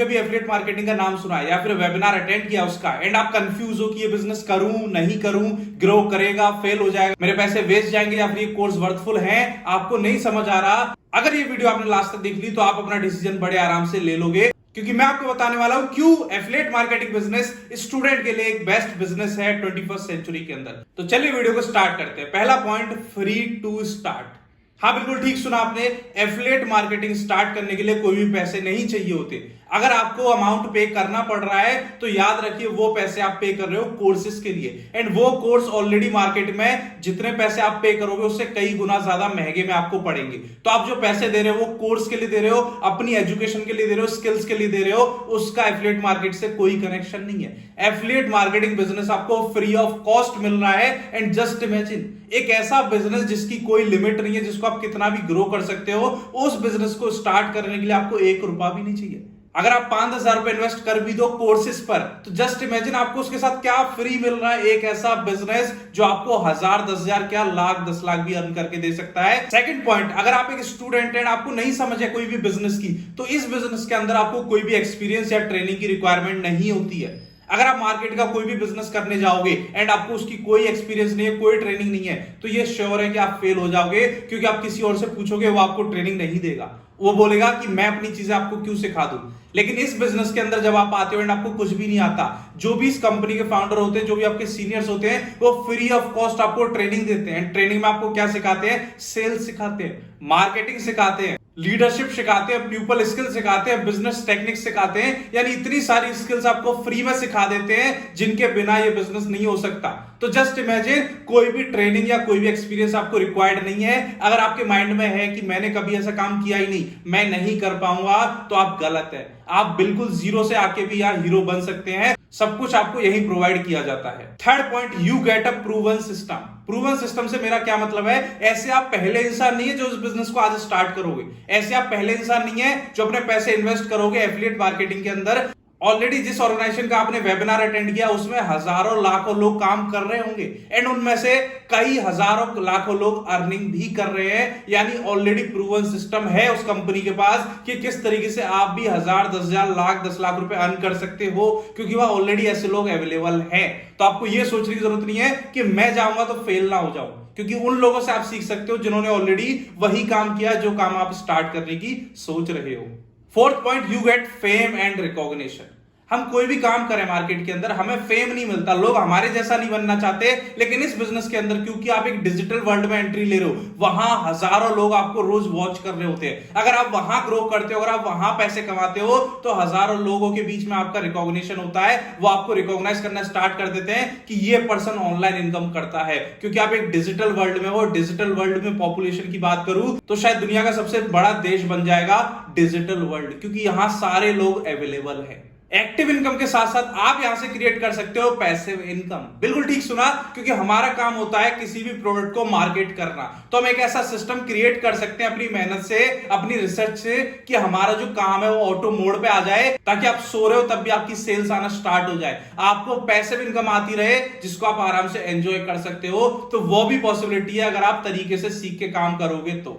कभी affiliate marketing का नाम सुना है या फिर वेबिनार अटेंड किया उसका एंड आप कंफ्यूज हो कि ये बिजनेस करूं नहीं करूं, ग्रो करेगा फेल हो जाएगा, मेरे पैसे वेस्ट जाएंगे या फिर ये कोर्स वर्थफुल है, आपको नहीं समझ आ रहा, अगर ये वीडियो आपने लास्ट तक देख ली तो आप अपना डिसीजन बड़े आराम से ले लोगे, क्योंकि मैं आपको बताने वाला हूं क्यों एफिलिएट मार्केटिंग बिजनेस स्टूडेंट के लिए एक बेस्ट बिजनेस है 21st सेंचुरी के अंदर। तो चलिए वीडियो को स्टार्ट करते हैं। पहला पॉइंट, फ्री टू स्टार्ट। हाँ बिल्कुल ठीक सुना आपने, एफिलिएट मार्केटिंग स्टार्ट करने के लिए कोई भी पैसे नहीं चाहिए होते। अगर आपको अमाउंट पे करना पड़ रहा है तो याद रखिए वो पैसे आप पे कर रहे हो कोर्सेज के लिए, एंड वो कोर्स ऑलरेडी मार्केट में जितने पैसे आप पे करोगे उससे कई गुना ज्यादा महंगे में आपको पड़ेंगे। तो आप जो पैसे दे रहे हो वो कोर्स के लिए दे रहे हो, अपनी एजुकेशन के लिए दे रहे हो, स्किल्स के लिए दे रहे हो, उसका एफिलिएट मार्केट से कोई कनेक्शन नहीं है। एफिलिएट मार्केटिंग बिजनेस आपको फ्री ऑफ कॉस्ट मिल रहा है, एंड जस्ट इमेजिन एक ऐसा बिजनेस जिसकी कोई लिमिट नहीं है, जिसको आप कितना भी ग्रो कर सकते हो, उस बिजनेस को स्टार्ट करने के लिए आपको 1 रुपया भी नहीं चाहिए। अगर आप 5,000 रुपए इन्वेस्ट कर भी दो कोर्सेज पर, तो जस्ट इमेजिन आपको उसके साथ क्या फ्री मिल रहा है, एक ऐसा बिजनेस जो आपको 1,000, 10,000 क्या लाख 10 लाख भी अर्न करके दे सकता है। सेकंड पॉइंट, अगर आप एक स्टूडेंट हैं, आपको नहीं समझ है कोई भी बिजनेस की, तो इस बिजनेस के अंदर आपको कोई भी एक्सपीरियंस या ट्रेनिंग की रिक्वायरमेंट नहीं होती है। अगर आप मार्केट का कोई भी बिजनेस करने जाओगे एंड आपको उसकी कोई एक्सपीरियंस नहीं है, कोई ट्रेनिंग नहीं है, तो ये श्योर है कि आप फेल हो जाओगे, क्योंकि आप किसी और से पूछोगे वो आपको ट्रेनिंग नहीं देगा, वो बोलेगा कि मैं अपनी चीजें आपको क्यों सिखा दूं। लेकिन इस बिजनेस के अंदर जब आप आते हो एंड आपको कुछ भी नहीं आता, जो भी इस कंपनी के फाउंडर होते हैं, जो भी आपके सीनियर्स होते हैं, वो फ्री ऑफ कॉस्ट आपको ट्रेनिंग देते हैं। ट्रेनिंग में आपको क्या सिखाते हैं? सेल्स सिखाते हैं, मार्केटिंग सिखाते हैं, लीडरशिप सिखाते हैं, पीपल स्किल सिखाते हैं, बिजनेस टेक्निक सिखाते हैं, यानी इतनी सारी स्किल्स आपको फ्री में सिखा देते हैं जिनके बिना ये बिजनेस नहीं हो सकता। तो जस्ट इमेजिन कोई भी ट्रेनिंग या कोई भी एक्सपीरियंस आपको रिक्वायर्ड नहीं है। अगर आपके माइंड में है कि मैंने कभी ऐसा काम किया ही नहीं, मैं नहीं कर पाऊंगा, तो आप गलत है। आप बिल्कुल जीरो से आके भी यहाँ हीरो बन सकते हैं, सब कुछ आपको यही प्रोवाइड किया जाता है। Third point, you get a proven system. Proven system से मेरा क्या मतलब है? ऐसे आप पहले इंसान नहीं है जो इस बिजनेस को आज स्टार्ट करोगे, ऐसे आप पहले इंसान नहीं है जो अपने पैसे इन्वेस्ट करोगे एफिलिएट मार्केटिंग के अंदर। ऑलरेडी जिस ऑर्गेनाइजेशन का आपने वेबिनार अटेंड किया उसमें हजारों लाखों लोग काम कर रहे होंगे, एंड उनमें से कई हजारों लाखों लोग अर्निंग भी कर रहे हैं, यानी ऑलरेडी प्रूवन सिस्टम है उस कंपनी के पास कि किस तरीके से आप भी 1,000, 10,000, लाख 10 लाख रुपए अर्न कर सकते हो, क्योंकि वह ऑलरेडी ऐसे लोग अवेलेबल हैं। तो आपको यह सोचने की जरूरत नहीं है कि मैं जाऊंगा तो फेल ना हो जाऊं, क्योंकि उन लोगों से आप सीख सकते हो जिन्होंने ऑलरेडी वही काम किया जो काम आप स्टार्ट करने की सोच रहे हो। Fourth point, you get fame and recognition. हम कोई भी काम करें मार्केट के अंदर, हमें फेम नहीं मिलता, लोग हमारे जैसा नहीं बनना चाहते, लेकिन इस बिजनेस के अंदर क्योंकि आप एक डिजिटल वर्ल्ड में एंट्री ले रहे हो, वहां हजारों लोग आपको रोज वॉच कर रहे होते हैं। अगर आप वहां ग्रो करते हो, अगर आप वहां पैसे कमाते हो, तो हजारों लोगों के बीच में आपका रिकॉग्निशन होता है, वो आपको रिकॉग्नाइज करना स्टार्ट कर देते हैं कि ये पर्सन ऑनलाइन इनकम करता है, क्योंकि आप एक डिजिटल वर्ल्ड में हो। डिजिटल वर्ल्ड में पॉपुलेशन की बात करूं तो शायद दुनिया का सबसे बड़ा देश बन जाएगा डिजिटल वर्ल्ड, क्योंकि यहां सारे लोग अवेलेबल है। एक्टिव इनकम के साथ साथ आप यहां से क्रिएट कर सकते हो पैसिव इनकम। बिल्कुल ठीक सुना, क्योंकि हमारा काम होता है किसी भी प्रोडक्ट को मार्केट करना, तो हम एक ऐसा सिस्टम क्रिएट कर सकते हैं अपनी मेहनत से, अपनी रिसर्च से, कि हमारा जो काम है वो ऑटो मोड पे आ जाए, ताकि आप सो रहे हो तब भी आपकी सेल्स आना स्टार्ट हो जाए, आपको पैसिव इनकम आती रहे जिसको आप आराम से एंजॉय कर सकते हो। तो वो भी पॉसिबिलिटी है अगर आप तरीके से सीख के काम करोगे तो।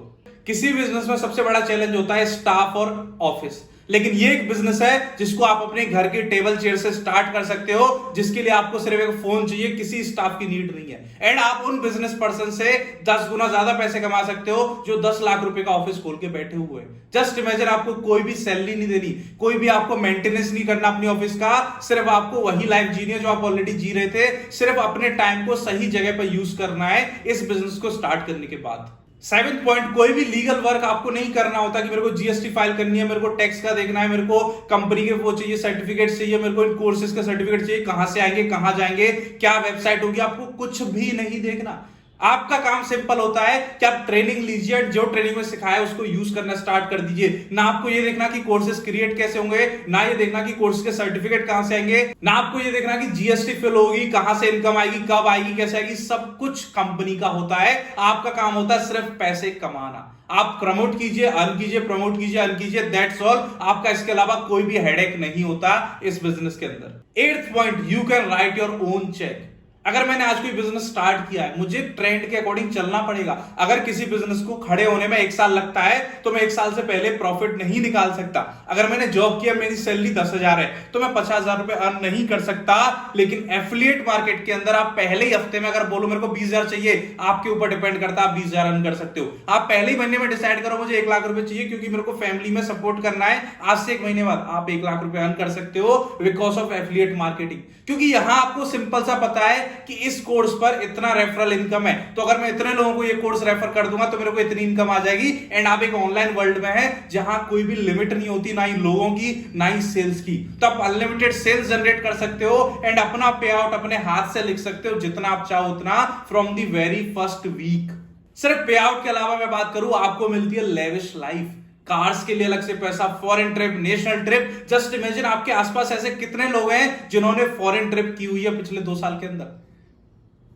किसी बिजनेस में सबसे बड़ा चैलेंज होता है स्टाफ और ऑफिस, लेकिन ये एक बिजनेस है जिसको आप अपने घर के टेबल चेयर से स्टार्ट कर सकते हो, जिसके लिए आपको सिर्फ एक फोन चाहिए, किसी स्टाफ की नीड नहीं है, एंड आप उन बिजनेस पर्सन से 10 गुना ज्यादा पैसे कमा सकते हो जो 10 लाख रुपए का ऑफिस खोल के बैठे हुए हैं। जस्ट इमेजिन, आपको कोई भी सैलरी नहीं देनी, कोई भी आपको मेंटेनेंस नहीं करना अपनी ऑफिस का, सिर्फ आपको वही लाइफ जीनी है जो आप ऑलरेडी जी रहे थे, सिर्फ अपने टाइम को सही जगह पर यूज करना है इस बिजनेस को स्टार्ट करने के बाद। 7th पॉइंट, कोई भी लीगल वर्क आपको नहीं करना होता कि मेरे को जीएसटी फाइल करनी है, मेरे को टैक्स का देखना है, मेरे को कंपनी के वो चाहिए, सर्टिफिकेट चाहिए, मेरे को इन कोर्सेज का सर्टिफिकेट चाहिए, कहां से आएंगे, कहां जाएंगे, क्या वेबसाइट होगी, आपको कुछ भी नहीं देखना। आपका काम सिंपल होता है कि आप ट्रेनिंग लीजिए, जो ट्रेनिंग में सिखाया उसको यूज करना स्टार्ट कर दीजिए। ना आपको ये देखना कि कोर्सेज क्रिएट कैसे होंगे, ना ये देखना कि कोर्स के सर्टिफिकेट कहां से आएंगे, ना आपको ये देखना कि जीएसटी फिल होगी, कहां से इनकम आएगी, कब आएगी, कैसे आएगी, सब कुछ कंपनी का होता है। आपका काम होता है सिर्फ पैसे कमाना। आप प्रमोट कीजिए, अर्न कीजिए, प्रमोट कीजिए, अर्न कीजिए, दैट्स ऑल। आपका इसके अलावा कोई भी हेडेक नहीं होता इस बिजनेस के अंदर। 8th point, you can write your own check. अगर मैंने आज कोई बिजनेस स्टार्ट किया है, मुझे ट्रेंड के अकॉर्डिंग चलना पड़ेगा। अगर किसी बिजनेस को खड़े होने में 1 साल लगता है तो मैं 1 साल से पहले प्रॉफिट नहीं निकाल सकता। अगर मैंने जॉब किया, मेरी सैलरी 10,000 है तो मैं 50,000 रुपए अर्न नहीं कर सकता। लेकिन एफिलिएट मार्केट के अंदर आप पहले ही हफ्ते में अगर बोलो मेरे को 20,000 चाहिए, आपके ऊपर डिपेंड करता है, आप 20,000 अर्न कर सकते हो। आप पहले ही महीने में डिसाइड करो मुझे 1 लाख रुपए चाहिए क्योंकि मेरे को फैमिली में सपोर्ट करना है। आज से 1 महीने बाद आप 1 लाख रुपए अर्न कर सकते हो बिकॉज ऑफ एफिलिएट मार्केटिंग। क्योंकि यहां आपको सिंपल सा पता है कि इस कोर्स पर इतना रेफरल इनकम है, तो अगर मैं इतने लोगों को ये कोर्स रेफर कर दूंगा तो मेरे को इतनी इनकम आ जाएगी। एंड आप एक ऑनलाइन वर्ल्ड में है जहां कोई भी लिमिट नहीं होती, ना ही लोगों की ना ही सेल्स की। तो आप अनलिमिटेड सेल्स जनरेट कर सकते हो एंड अपना पे आउट अपने हाथ से लिख सकते हो जितना आप चाहो उतना from the very first week. सिर्फ पे आउट के अलावा मैं बात करूं, आपको मिलती है लेविश लाइफ, कार्स के लिए अलग से पैसा, foreign trip, national trip. Just imagine आपके आसपास ऐसे कितने लोग हैं जिन्होंने फॉरेन ट्रिप की हुई है पिछले 2 साल के अंदर,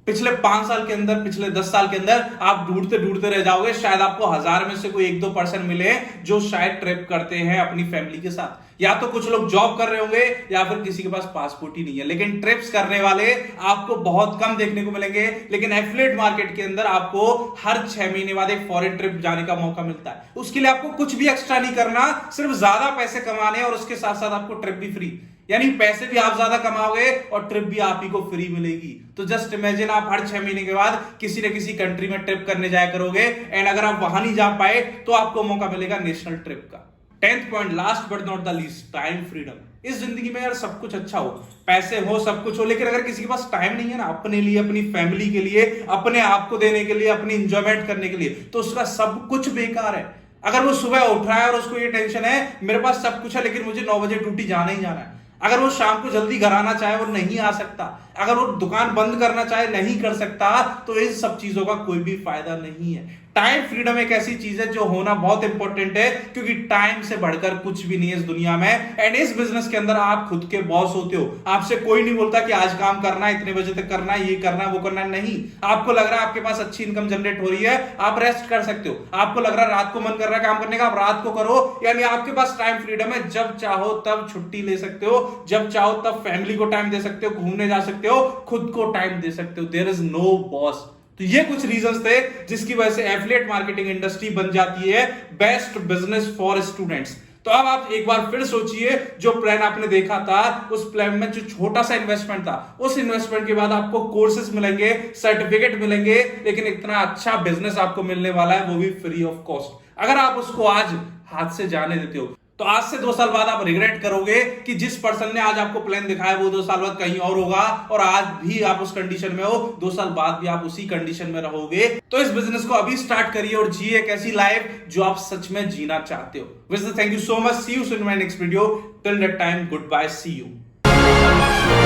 पिछले 5 साल के अंदर, पिछले 10 साल के अंदर। आप ढूंढते ढूंढते रह जाओगे, शायद आपको 1000 में से कोई 1-2% मिले जो शायद ट्रिप करते हैं अपनी फैमिली के साथ। या तो कुछ लोग जॉब कर रहे होंगे या फिर किसी के पास पासपोर्ट ही नहीं है, लेकिन ट्रिप्स करने वाले आपको बहुत कम देखने को मिलेंगे। लेकिन एफिलिएट मार्केट के अंदर आपको हर 6 महीने बाद एक फॉरेन ट्रिप जाने का मौका मिलता है। उसके लिए आपको कुछ भी एक्स्ट्रा नहीं करना, सिर्फ ज्यादा पैसे कमाने और उसके साथ साथ आपको ट्रिप भी फ्री। यानी पैसे भी आप ज्यादा कमाओगे और ट्रिप भी आप ही को फ्री मिलेगी। तो जस्ट इमेजिन आप हर 6 महीने के बाद किसी न किसी कंट्री में ट्रिप करने जाया करोगे एंड अगर आप वहां नहीं जा पाए तो आपको मौका मिलेगा नेशनल ट्रिप का। 10th point, last but not the least, time freedom. इस जिंदगी में यार सब कुछ अच्छा हो, पैसे हो, सब कुछ हो, लेकिन अगर किसी के पास टाइम नहीं है ना अपने लिए, अपनी फैमिली के लिए, अपने आप को देने के लिए, अपनी इंजॉयमेंट करने के लिए, तो उसका सब कुछ बेकार है। अगर वो सुबह उठ रहा है और उसको ये टेंशन है मेरे पास सब कुछ है लेकिन मुझे 9 बजे ड्यूटी जाना ही जाना है, अगर वो शाम को जल्दी घर आना चाहे वो नहीं आ सकता, अगर वो दुकान बंद करना चाहे नहीं कर सकता, तो इन सब चीजों का कोई भी फायदा नहीं है। टाइम फ्रीडम एक ऐसी चीज है जो होना बहुत इंपॉर्टेंट है, क्योंकि टाइम से बढ़कर कुछ भी नहीं है इस दुनिया में। एंड इस बिजनेस के अंदर आप खुद के बॉस होते हो, आपसे कोई नहीं बोलता कि आज काम करना है, इतने बजे तक करना है, ये करना है, वो करना है। नहीं, आपको लग रहा है आपके पास अच्छी इनकम जनरेट हो रही है, आप रेस्ट कर सकते हो। आपको लग रहा है रात को मन कर रहा है काम करने का, आप रात को करो। यानी आपके पास टाइम फ्रीडम है, जब चाहो तब छुट्टी ले सकते हो, जब चाहो तब फैमिली को टाइम दे सकते हो, घूमने जा सकते हो, खुद को टाइम दे सकते हो। There is no boss. तो ये कुछ रीजंस थे जिसकी वजह से एफिलिएट मार्केटिंग इंडस्ट्री बन जाती है बेस्ट बिजनेस फॉर स्टूडेंट्स। तो अब आप एक बार फिर सोचिए, जो प्लान आपने देखा था उस प्लान में जो छोटा सा इन्वेस्टमेंट था, उस इन्वेस्टमेंट के बाद आपको कोर्सेज मिलेंगे, सर्टिफिकेट मिलेंगे, लेकिन इतना अच्छा बिजनेस आपको मिलने वाला है, वो भी फ्री ऑफ कॉस्ट। अगर आप उसको आज हाथ से जाने देते हो तो आज से 2 साल बाद आप रिग्रेट करोगे कि जिस पर्सन ने आज आपको प्लान दिखाया वो 2 साल बाद कहीं और होगा, और आज भी आप उस कंडीशन में हो, 2 साल बाद भी आप उसी कंडीशन में रहोगे। तो इस बिजनेस को अभी स्टार्ट करिए और जिए एक ऐसी लाइफ जो आप सच में जीना चाहते हो। Thank you so much, see you soon in my next video. Till that time, good bye, see you.